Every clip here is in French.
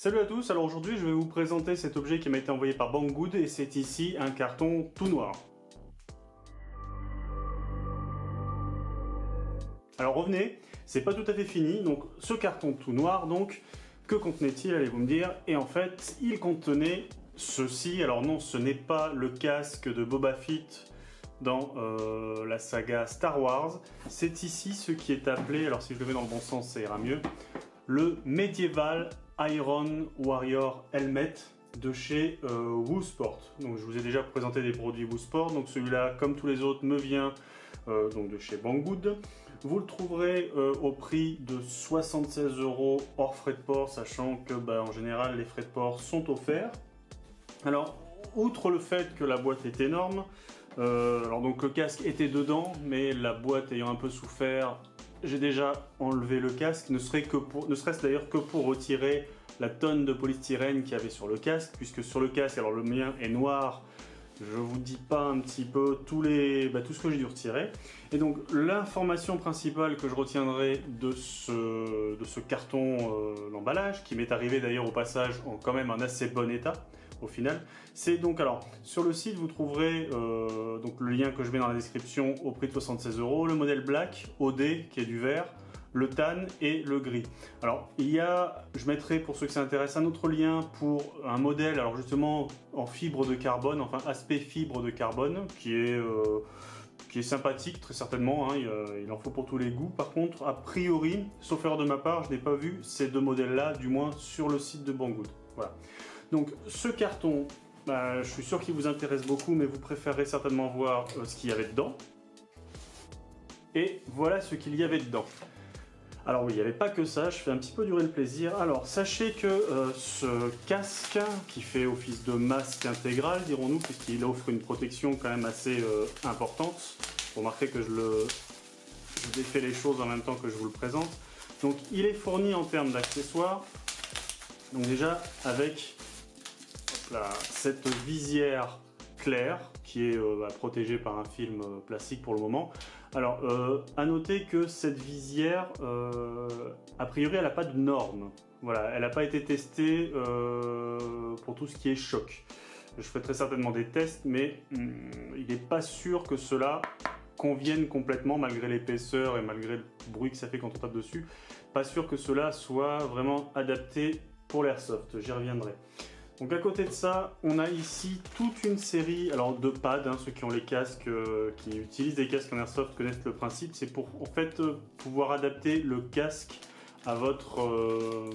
Salut à tous, alors aujourd'hui je vais vous présenter cet objet qui m'a été envoyé par Banggood et c'est ici un carton tout noir. Alors revenez, c'est pas tout à fait fini, donc ce carton tout noir donc, que contenait-il allez-vous me dire? Et en fait il contenait ceci, alors non ce n'est pas le casque de Boba Fett dans la saga Star Wars, c'est ici ce qui est appelé, alors si je le mets dans le bon sens ça ira mieux, le Medieval Iron Warrior Helmet de chez Woosport. Donc je vous ai déjà présenté des produits Woosport, donc celui-là comme tous les autres me vient donc de chez Banggood. Vous le trouverez au prix de 76 € hors frais de port, sachant que en général les frais de port sont offerts. Alors outre le fait que la boîte est énorme, alors donc le casque était dedans, mais la boîte ayant un peu souffert, j'ai déjà enlevé le casque, ne serait-ce d'ailleurs que pour retirer la tonne de polystyrène qu'il y avait sur le casque, puisque sur le casque, alors le mien est noir, je vous dis pas un petit peu tout ce que j'ai dû retirer. Et donc l'information principale que je retiendrai de ce carton d'emballage, qui m'est arrivé d'ailleurs au passage en quand même un assez bon état, au final, c'est donc alors sur le site vous trouverez donc le lien que je mets dans la description au prix de 76 €, le modèle Black OD qui est du vert, le tan et le gris. Alors je mettrai pour ceux que ça intéresse un autre lien pour un modèle alors justement en fibre de carbone, enfin aspect fibre de carbone qui est sympathique très certainement, hein, il en faut pour tous les goûts. Par contre a priori, sauf erreur de ma part, je n'ai pas vu ces deux modèles là, du moins sur le site de Banggood. Voilà. Donc ce carton, je suis sûr qu'il vous intéresse beaucoup, mais vous préférez certainement voir ce qu'il y avait dedans. Et voilà ce qu'il y avait dedans. Alors oui, il n'y avait pas que ça, je fais un petit peu durer le plaisir. Alors sachez que ce casque, qui fait office de masque intégral, dirons-nous, puisqu'il offre une protection quand même assez importante. Vous remarquerez que je défais les choses en même temps que je vous le présente. Donc il est fourni en termes d'accessoires, donc déjà avec cette visière claire qui est protégée par un film plastique pour le moment. Alors à noter que cette visière a priori elle n'a pas de normes, voilà, elle n'a pas été testée pour tout ce qui est choc. Je ferai très certainement des tests, mais il n'est pas sûr que cela convienne complètement malgré l'épaisseur et malgré le bruit que ça fait quand on tape dessus. Pas sûr que cela soit vraiment adapté pour l'airsoft, j'y reviendrai. Donc à côté de ça, on a ici toute une série de pads, hein, ceux qui ont les casques, qui utilisent des casques en airsoft connaissent le principe, c'est pour en fait pouvoir adapter le casque à votre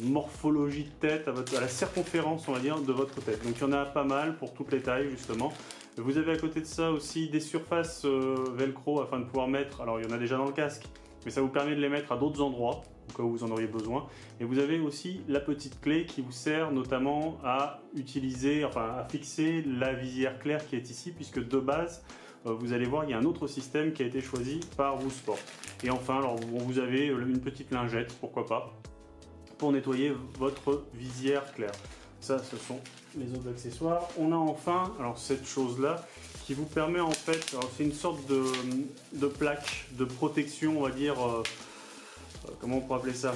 morphologie de tête, à la circonférence on va dire de votre tête. Donc il y en a pas mal pour toutes les tailles justement. Vous avez à côté de ça aussi des surfaces velcro afin de pouvoir mettre, alors il y en a déjà dans le casque, mais ça vous permet de les mettre à d'autres endroits, au cas où vous en auriez besoin. Et vous avez aussi la petite clé qui vous sert notamment à utiliser, à fixer la visière claire qui est ici, puisque de base, vous allez voir, il y a un autre système qui a été choisi par Woosport. Et enfin, alors vous avez une petite lingette, pourquoi pas, pour nettoyer votre visière claire. Ça, ce sont les autres accessoires. On a enfin, cette chose-là, qui vous permet en fait, c'est une sorte de plaque de protection, on va dire, comment on pourrait appeler ça,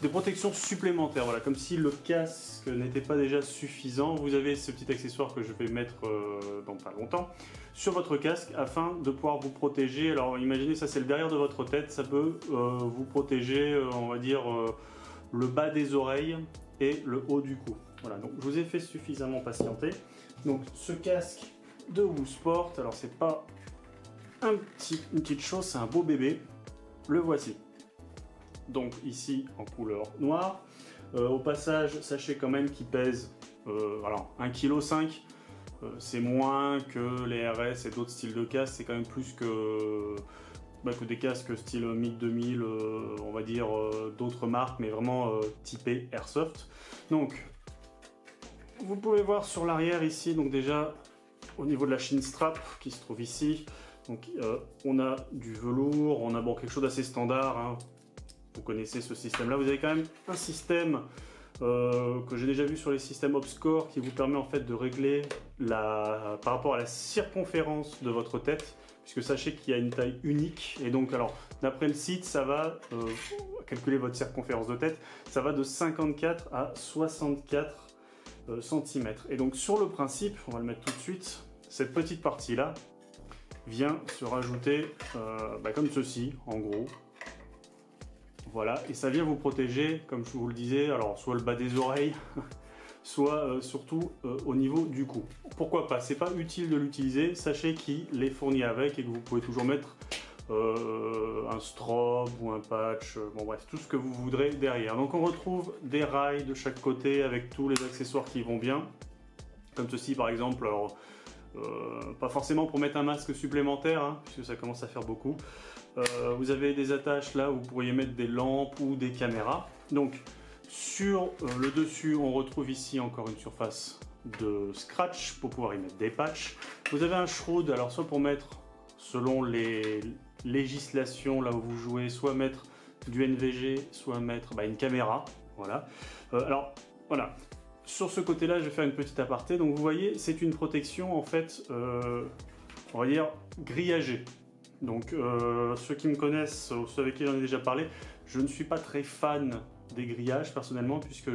des protections supplémentaires, voilà, comme si le casque n'était pas déjà suffisant. Vous avez ce petit accessoire que je vais mettre dans pas longtemps sur votre casque afin de pouvoir vous protéger. Alors imaginez, ça c'est le derrière de votre tête, ça peut vous protéger, on va dire, le bas des oreilles et le haut du cou. Voilà, donc je vous ai fait suffisamment patienter. Donc ce casque de Woosport, alors c'est pas une petite chose, c'est un beau bébé, le voici. Donc ici en couleur noire. Au passage, sachez quand même qu'il pèse 1,5 kg. C'est moins que les RS et d'autres styles de casques, c'est quand même plus que des casques style MiG 2000, on va dire d'autres marques, mais vraiment typés Airsoft. Donc vous pouvez voir sur l'arrière ici, donc déjà au niveau de la chin strap qui se trouve ici, donc on a du velours, on a quelque chose d'assez standard, hein. Vous connaissez ce système là, vous avez quand même un système que j'ai déjà vu sur les systèmes Obscore qui vous permet en fait de régler par rapport à la circonférence de votre tête, puisque sachez qu'il y a une taille unique et donc d'après le site ça va calculer votre circonférence de tête, ça va de 54 à 64 cm. Et donc sur le principe, on va le mettre tout de suite, cette petite partie-là vient se rajouter comme ceci, en gros. Voilà, et ça vient vous protéger, comme je vous le disais, alors soit le bas des oreilles, soit surtout au niveau du cou. Pourquoi pas? C'est pas utile de l'utiliser, sachez qu'il est fourni avec et que vous pouvez toujours mettre un strop ou un patch, bon bref, tout ce que vous voudrez derrière. Donc on retrouve des rails de chaque côté avec tous les accessoires qui vont bien, comme ceci par exemple. Alors, pas forcément pour mettre un masque supplémentaire, hein, puisque ça commence à faire beaucoup. Vous avez des attaches là où vous pourriez mettre des lampes ou des caméras. Donc sur le dessus, on retrouve ici encore une surface de scratch pour pouvoir y mettre des patchs. Vous avez un shroud, alors soit pour mettre, selon les législations là où vous jouez, soit mettre du NVG, soit mettre une caméra. Voilà. Alors voilà. Sur ce côté-là, je vais faire une petite aparté. Donc vous voyez, c'est une protection en fait, on va dire grillagée. Donc ceux qui me connaissent, ceux avec qui j'en ai déjà parlé, je ne suis pas très fan des grillages personnellement, puisque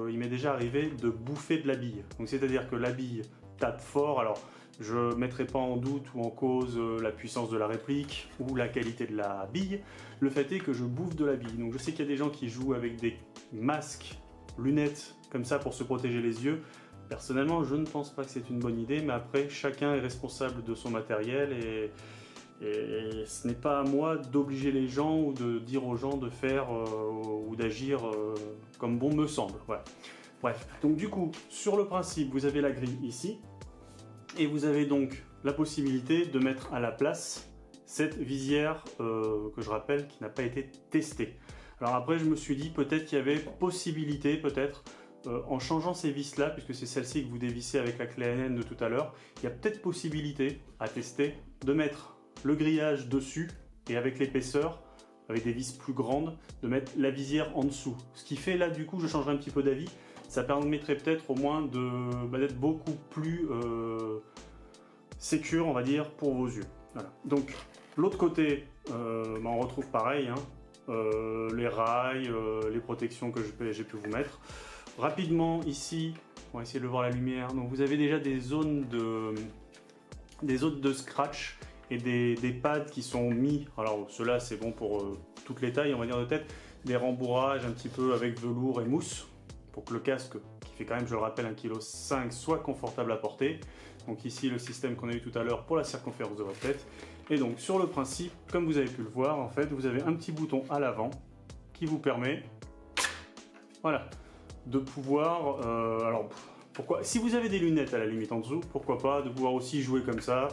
il m'est déjà arrivé de bouffer de la bille. Donc c'est-à-dire que la bille tape fort. Alors je ne mettrai pas en doute ou en cause la puissance de la réplique ou la qualité de la bille. Le fait est que je bouffe de la bille. Donc je sais qu'il y a des gens qui jouent avec des masques, lunettes comme ça pour se protéger les yeux. Personnellement, je ne pense pas que c'est une bonne idée, mais après, chacun est responsable de son matériel et ce n'est pas à moi d'obliger les gens ou de dire aux gens de faire ou d'agir comme bon me semble. Voilà. Bref, donc du coup, sur le principe, vous avez la grille ici et vous avez donc la possibilité de mettre à la place cette visière que je rappelle qui n'a pas été testée. Alors après, je me suis dit peut-être qu'il y avait possibilité, peut-être, en changeant ces vis là, puisque c'est celle-ci que vous dévissez avec la clé ANN de tout à l'heure, il y a peut-être possibilité à tester de mettre le grillage dessus et avec l'épaisseur, avec des vis plus grandes, de mettre la visière en dessous. Ce qui fait là, du coup, je changerai un petit peu d'avis, ça permettrait peut-être au moins d'être beaucoup plus sécure, on va dire, pour vos yeux. Voilà. Donc l'autre côté, on retrouve pareil, hein, les rails, les protections que j'ai pu vous mettre. Rapidement ici, on va essayer de voir la lumière. Donc vous avez déjà des zones de scratch et des pads qui sont mis. Alors ceux-là c'est bon pour toutes les tailles, on va dire, de tête. Des rembourrages un petit peu avec velours et mousse pour que le casque, qui fait quand même, je le rappelle, 1,5 kg, soit confortable à porter. Donc ici le système qu'on a eu tout à l'heure pour la circonférence de votre tête. Et donc sur le principe, comme vous avez pu le voir, en fait, vous avez un petit bouton à l'avant qui vous permet, voilà, de pouvoir, alors pourquoi, si vous avez des lunettes à la limite en dessous, pourquoi pas, de pouvoir aussi jouer comme ça.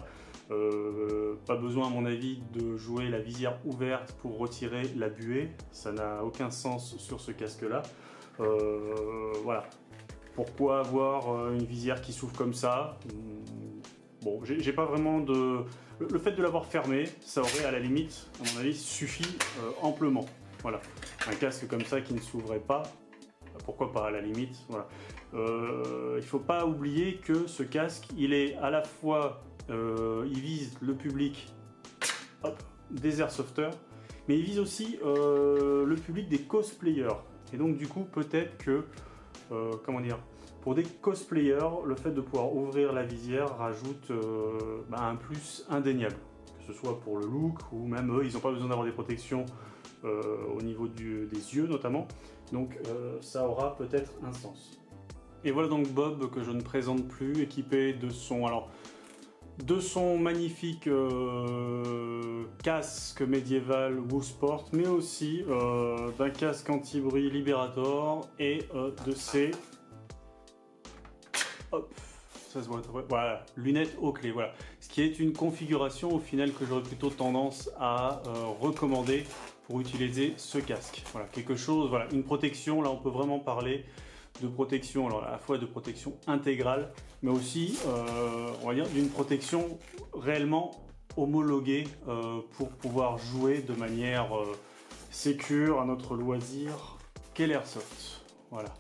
Pas besoin à mon avis de jouer la visière ouverte pour retirer la buée, ça n'a aucun sens sur ce casque là. Voilà, pourquoi avoir une visière qui s'ouvre comme ça? Bon, j'ai pas vraiment de... Le fait de l'avoir fermé, ça aurait à la limite, à mon avis, suffi amplement. Voilà, un casque comme ça qui ne s'ouvrait pas, pourquoi pas à la limite, voilà. Il faut pas oublier que ce casque, il est à la fois, il vise le public des airsofters, mais il vise aussi le public des cosplayers. Et donc du coup, peut-être que, comment dire, pour des cosplayers, le fait de pouvoir ouvrir la visière rajoute un plus indéniable, que ce soit pour le look ou même eux, ils n'ont pas besoin d'avoir des protections au niveau des yeux notamment, donc ça aura peut-être un sens. Et voilà donc Bob, que je ne présente plus, équipé de son magnifique casque médiéval WooSport, mais aussi d'un casque anti-bruit Liberator et de ses ça se voit, voilà, lunettes aux clés, voilà. Ce qui est une configuration au final que j'aurais plutôt tendance à recommander pour utiliser ce casque. Voilà, quelque chose, voilà, une protection, là on peut vraiment parler de protection, alors à la fois de protection intégrale, mais aussi, on va dire, d'une protection réellement homologuée pour pouvoir jouer de manière sécure à notre loisir qu'est l'airsoft. Voilà.